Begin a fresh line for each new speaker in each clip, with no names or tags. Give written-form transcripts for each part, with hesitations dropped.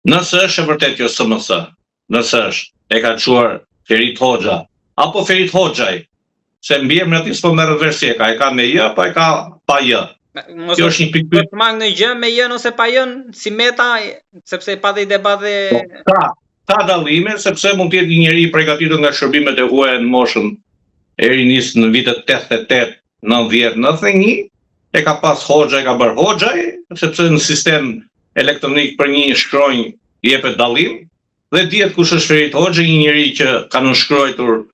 Nëse është e vërtet jo SMS, nëse është e ka çuar Ferit Hoxha apo Ferit Hoxhaj, se mbiemrin aty s'po merret vesh si e ka me j apo e ka pa j. Kjo është një pikë.
Të marrë në gjë me j ose pa j, si Meta, sepse pa dhe debate.
Ka dallime, sepse mund të jetë një njeri i përgatitur nga shërbimet e huaja në moshën e rinis në vitet 88, 90, 91, e ka pas Hoxha, e ka bërë Hoxhaj, sepse në sistem elektronik për një shkronjë jepet dallim, dhe dihet kush është Ferit Hoxha, një njeri që ka nënshkruar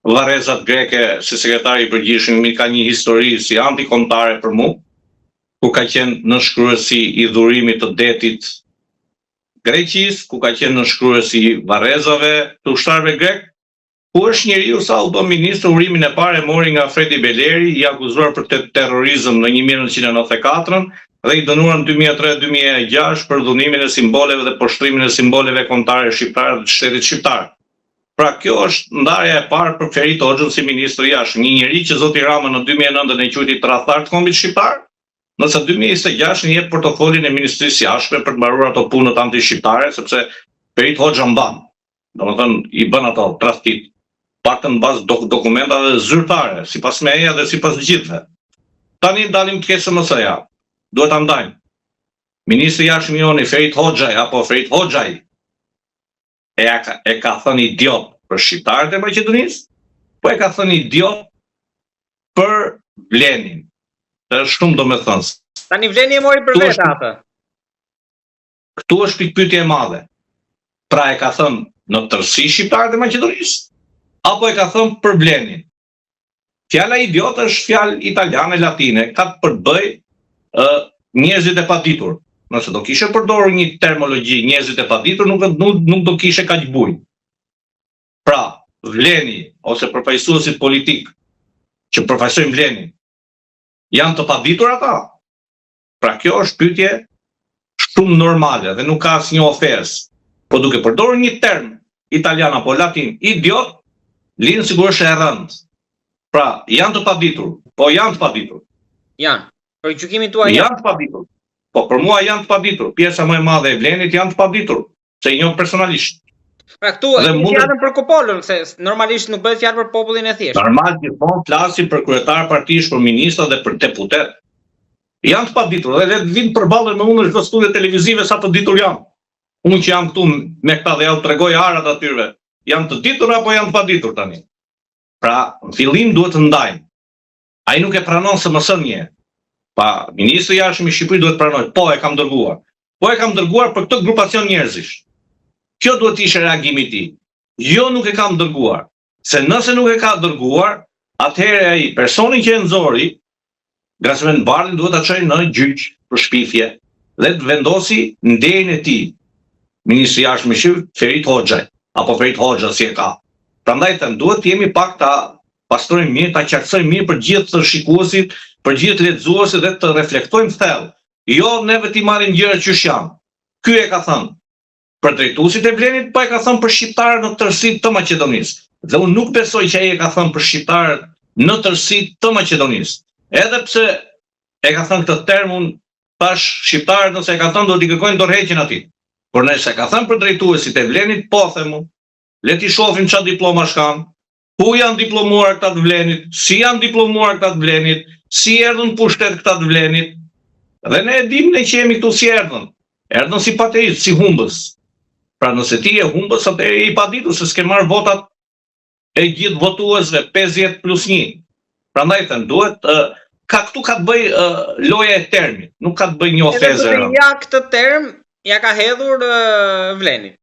varrezat greke si sekretari i përgjithshëm, ka një histori si antikombëtare për mua, ku ka qenë nënshkruesi i dhurimit të detit Greqis, ku ka qenë nënshkruesi i varrezave të ushtarëve grek, ku është njeriu sa u bë ministër, urimin e parë mori nga Fredi Beleri, i akuzuar për terrorizëm në 1994 dhe i dënuar në 2003-2006 për dhunimin e simboleve dhe poshtrimin e simboleve kombëtare shqiptare të shtetit shqiptar. Pra kjo është ndarja e parë për Ferit Hoxhën si ministër i jashtëm, një njeri që zoti Rama në 2009 e quajti tradhtar të kombit shqiptar, nëse 2026 i jep portofolin e Ministrisë Jashtme për të mbaruar ato punët anti-shqiptare, sepse Ferit Hoxha mban, domethënë i bën ato tradhtit, paktën bazë dokumentave zyrtare, sipas meja dhe sipas gjithëve. Tani dalim të SMS-ja. Duhet ta ndajmë. Ministri i Jashtëm joni Ferit Hoxhaj apo Ferit Hoxhaj e ka thënë idiot për shqiptarët e Maqedonisë, po e ka thënë idiot për Vlenin. Është shumë domethënës.
Tani Vleni e mori për vetë atë.
Këtu është pikpyetje e madhe. Pra e ka thënë në tërësi shqiptarët e Maqedonisë apo e ka thënë për Vlenin? Fjala idiot është fjalë italiane latine, ka të përbëj njerëzit e paditur. Nëse do kishe përdorur një termologji njerëzit e paditur, nuk do kishe kaq bujë. Pra, Vleni ose përfaqësuesit politik që përfaqësojnë Vlenin janë të paditur ata? Pra kjo është pyetje shumë normale dhe nuk ka asnjë ofensë. Po duke përdorur një term italian apo latin, idiot, lind sigurisht e rënd. Pra, janë të paditur. Po janë të paditur.
Janë. Për gjykimin tuaj
janë të paditur. Po për mua janë të paditur. Pjesa më e madhe e Vlenit janë të paditur, se i njoh personalisht.
Pra këtu fjalën për populin, se normalisht nuk bëhet fjalë për popullin e thjeshtë.
Normal gjithmonë flasim për kryetar partish, për ministra dhe për deputet. Janë të paditur dhe vinë përballen me unë në çdo studio televizive sa të ditur janë. Unë që jam këtu me këta dhe ja u tregoj arat atyre, janë të ditur apo janë të paditur tani? Pra, në fillim duhet të ndajmë. Ai nuk e pranon SMS-n një. Pa, ministri i jashtëm i Shqipërisë duhet pranoj, po e kam dërguar. Po e kam dërguar për këtë grupacion njerëzish. Kjo duhet të ishte reagimi i tij. Jo, nuk e kam dërguar. Se nëse nuk e ka dërguar, atëherë ai personi që e nxori, Grasmen Bardhin duhet ta çojë në gjyq për shpifje dhe të vendosi nderin e tij. Ministri i jashtëm i Shqipërisë Ferit Hoxha apo Ferit Hoxha si e ka. Prandaj të duhet të jemi pak ta pastrojmë mirë, ta qartësojmë mirë për gjithë të shikuesit, për gjithë lexuesit dhe të reflektojmë thellë. Jo neve ti marrim gjëra që janë. Ky e ka thënë për drejtuesit e Vlenit, po e ka thënë për shqiptarët në tërësi të Maqedonisë. Dhe unë nuk besoj që ai e ka thënë për shqiptarët në tërësi të Maqedonisë. Edhe pse e ka thënë këtë term, unë tash shqiptarët nëse e ka thënë do t'i kërkojnë dorëheqjen atij. Por nëse e ka thënë për drejtuesit e Vlenit, po them unë, le t'i shohim çfarë diplomash kanë. Ku janë diplomuar këta të Vlenit, si janë diplomuar këta të Vlenit, si erdhën pushtet këta të Vlenit. Dhe ne e dim ne që jemi këtu si erdhën. Erdhën si pateist, si humbës. Pra nëse ti e humbës, atëherë i paditur se s'ke marrë votat e gjithë votuesve 50+1. Prandaj them, duhet këtu ka të bëj loja e termit, nuk ka të bëj një ofenzë.
Ja këtë term ja ka hedhur Vlenit.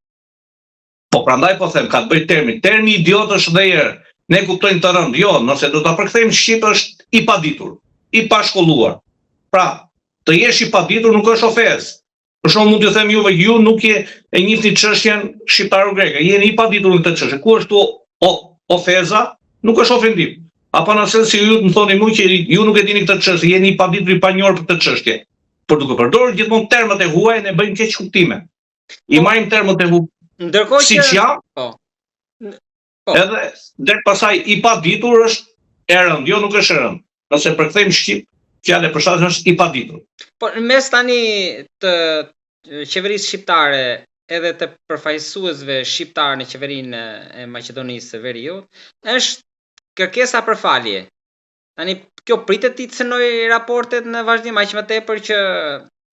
Po prandaj po them, ka të bëj termi. Termi idiot është dhe herë. Ne kuptojmë të rënd. Jo, nëse do ta përkthejmë shqip është i paditur, i pashkolluar. Pra, të jesh i paditur nuk është ofensë. Për shembull mund t'ju them juve, ju nuk e njihni çështjen shqiptaro-greke. Jeni i paditur në këtë çështje. Ku është ofenza? Nuk është ofendim. Apo nëse si ju më thoni mua që ju nuk e dini këtë çështje, jeni i paditur i panjohur për këtë çështje. Por duke përdorur gjithmonë termat e huaj ne bëjmë keq kuptime. I marrim termat e huaj.
Ndërkohë
që edhe deri pasaj i paditur është e rënd, jo nuk është e rënd. Nëse përkthejmë shqip, fjala e përshtatshme është i paditur.
Po mes tani të qeverisë shqiptare edhe të përfaqësuesve shqiptar në qeverinë e Maqedonisë së Veriut, është kërkesa për falje. Tani kjo pritet të cënoj raportet në vazhdim, aq më tepër që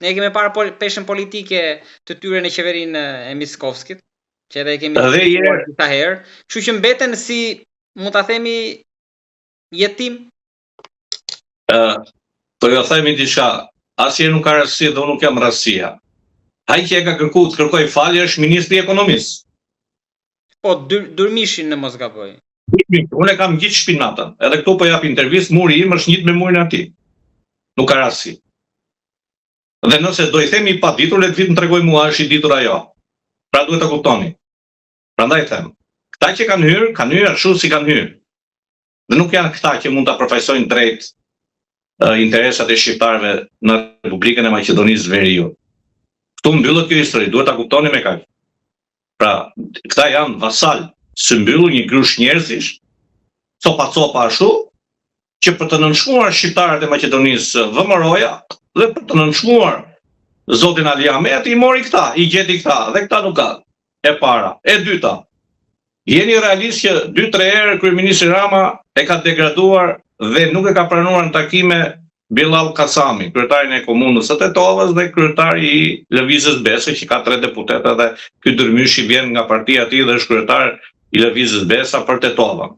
ne kemi parë peshën politike të tyre në qeverinë e Miskovskit, që edhe kemi diskutuar disa herë, kështu që mbeten si, mund ta themi, jetim.
Po jo themi diçka, asnjë nuk ka rasti dhe unë nuk jam rastësia. Ai që e ka kërkoj falje është ministri i ekonomisë.
Po Durmishin në mos gaboj.
Unë e kam gjithë shpinatën, edhe këtu po jap intervistë, muri im është njëjtë me murin e atij. Nuk ka rasti. Dhe nëse do i themi pa ditur, le të vit më tregoj mua është i ditur ajo. Pra duhet ta kuptoni. Prandaj them, këta që kanë hyrë ashtu si kanë hyrë. Dhe nuk janë këta që mund ta përfaqësojnë drejt interesat e shqiptarëve në Republikën e Maqedonisë së Veriut. Këtu mbyllet kjo histori, duhet ta kuptoni me kaq. Pra, këta janë vasal, së mbyllur një grush njerëzish, copa ashtu, që për të nënshmuar shqiptarët e Maqedonisë vëmëroja dhe për të nënshmuar zotin Ali Ahmeti i mori këta, i gjeti këta, dhe këta nuk ka. E para. E dyta, jeni realist që 2-3 herë kryeministri Rama e ka degraduar dhe nuk e ka pranuar në takime Bilal Kasami, kryetarin e komunës së Tetovës dhe kryetari i Lëvizjes Besa, që ka 3 deputete, dhe ky Dërmyshi vjen nga partia e tij dhe është kryetar i Lëvizjes Besa për Tetovën.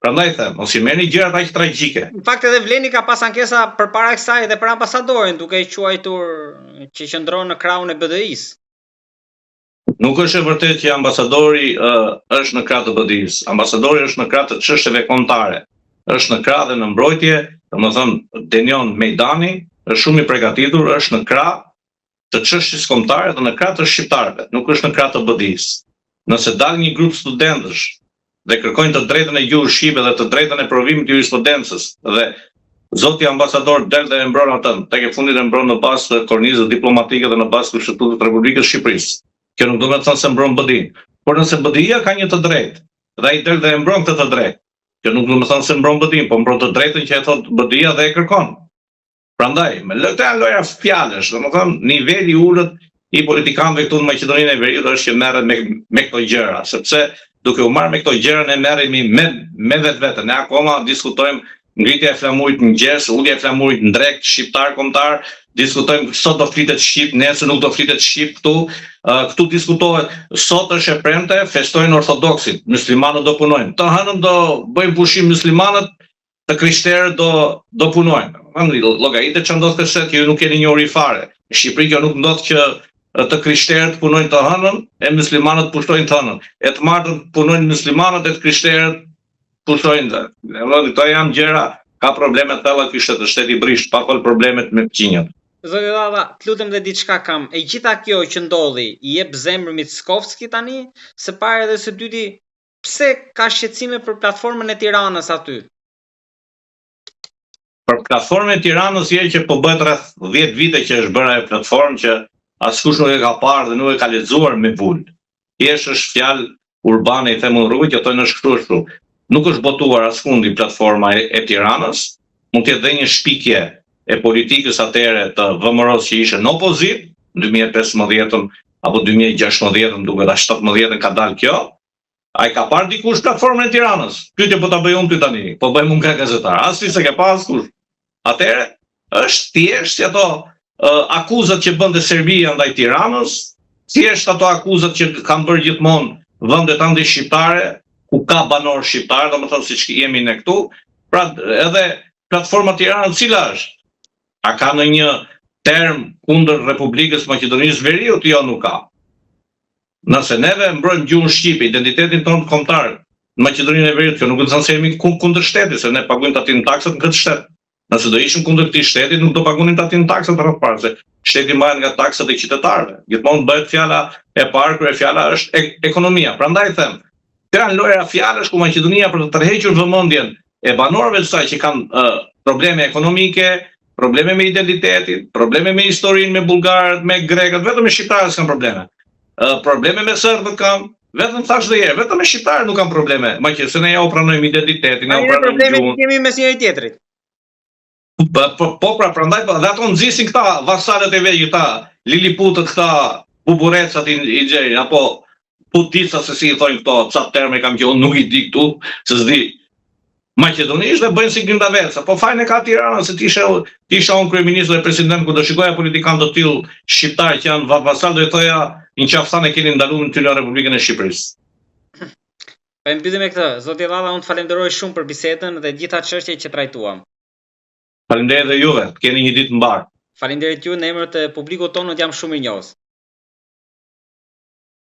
Prandaj them, mos i merrni gjërat aq tragjike.
Në fakt edhe Vleni ka pas ankesa përpara kësaj edhe për ambasadorin, duke i quajtur që qëndron në krahun e BDI-s.
Nuk është e vërtetë që ambasadori është në krah të BDI-s. Ambasadori është në krah të çështjeve kombëtare. Është në krah dhe në mbrojtje, domethënë Denion Mejdani është shumë i përgatitur, është në krah të çështjes kombëtare dhe në krah të shqiptarëve, nuk është në krah të BDI-s. Nëse dal një grup studentësh dhe kërkojnë të drejtën e gjuhës shqipe dhe të drejtën e provimit të jurisprudencës dhe zoti ambasador del dhe e mbron atë, tek e fundit e mbron në bazë të kornizës diplomatike dhe në bazë të Kushtetutit të Republikës së Shqipërisë. Kjo nuk do të thonë se mbron BDI, por nëse BDI-ja ka një të drejtë dhe ai del dhe e mbron këtë të drejtë, kjo nuk do të thonë se mbron BDI, po mbron të drejtën që e thot BDI-ja dhe e kërkon. Prandaj, me këto janë loja fjalësh, domethënë niveli i ulët i politikanëve këtu në Maqedoninë e Veriut është që merret me këto gjëra, sepse duke u marrë me këto gjëra ne merremi me vetvete. Ne akoma diskutojmë ngritja e flamurit në gjes, ulja e flamurit në drekt, shqiptar kombëtar, diskutojmë sot do flitet shqip, nesër nuk do flitet shqip këtu. Këtu diskutohet, sot është e premte, festojnë ortodoksit, muslimanët do punojnë. Të hënën do bëjmë pushim muslimanët, të krishterët do punojnë. Llogaritë që ndodh këtë që ju nuk keni njohuri fare. Në Shqipëri kjo nuk ndodh që të krishterët punojnë të hënën, e muslimanët pushtojnë të hënën. E të martën punojnë muslimanët, e të krishterët pushtojnë të. Këto janë gjëra, ka probleme thella ky shtet, shteti brisht, pa fol problemet me qinjat.
Zoti Dalla, të lutem dhe diçka kam. E gjitha kjo që ndodhi, i jep zemër Mickovski tani, së pari dhe së dyti, pse ka shqetësime për platformën e Tiranës aty?
Për platformën e Tiranës je që po bëhet rreth 10 vite që është bërë ajo platformë që askush nuk e ka parë dhe nuk e ka lexuar me vul. Thjesht është fjalë urbane, i them rrugë që thonë është kështu. Nuk është botuar askundi platforma e Tiranës, mund të jetë dhe një shpikje e politikës atëre të VMRO-s që ishte në opozit, në 2015 apo 2016, duke ta 17 ka dalë kjo. Ai ka parë dikush platformën e Tiranës. Pyetje po ta bëj unë ty tani, po bëjmë unë gazetar. Asnjë s'e ka pas askush. Atëre është thjesht si ato akuzat që bënte Serbia ndaj Tiranës, thjesht ato akuzat që kanë bërë gjithmonë vendet anti-shqiptare, ku ka banor shqiptar, domethënë siç jemi ne këtu. Pra edhe platforma Tiranës cila është? A ka ndonjë term kundër Republikës Maqedonisë së Veriut? Jo, nuk ka. Nëse neve mbrojmë gjuhën shqipe, identitetin tonë kombëtar në Maqedoninë e Veriut, kjo nuk do të thonë se jemi kundër shtetit, se ne paguajmë tatim taksat në këtë shtet. Nëse do ishim kundër këtij shteti, nuk do pagunim tatim taksat rreth parë, se shteti marrë nga taksat e qytetarëve. Gjithmonë bëhet fjala e parë kur fjala është ekonomia. Prandaj them, janë lojra fjalësh ku Maqedonia për të tërhequr vëmendjen e banorëve të saj që kanë probleme ekonomike, probleme me identitetin, probleme me historinë, me bullgarët, me grekët, vetëm me shqiptarët kanë probleme. Probleme me serbët kanë, vetëm thash dhe herë, vetëm me shqiptarët nuk kanë probleme. Se ne ja u pranojmë identitetin, ja u pranojmë
gjuhën. Probleme kemi mes njëri tjetrit.
Po pra, prandaj dhe ato nxisin këta vasalët e vegjë, këta liliputët, këta buburecat i gjerin, apo putica se si i thojnë këto, ca terme kam që unë nuk i di këtu, se s'di maqedonisht dhe bëjnë si Grindaversa, po fajnë e ka Tirana, se tisha unë kryeministër dhe president, ku do shikoja politikan të tillë shqiptar që janë vasal, do i thoja në qafsan e keni ndaluar në Republikën e Shqipërisë.
Po e mbyllim me këtë. Zoti Dhalla, unë të falenderoj shumë për bisedën dhe gjitha çështjet që trajtuam.
Faleminderit dhe juve, keni një ditë mbar.
Faleminderit ju në emër të publikut tonë, jam shumë i mirënjohës.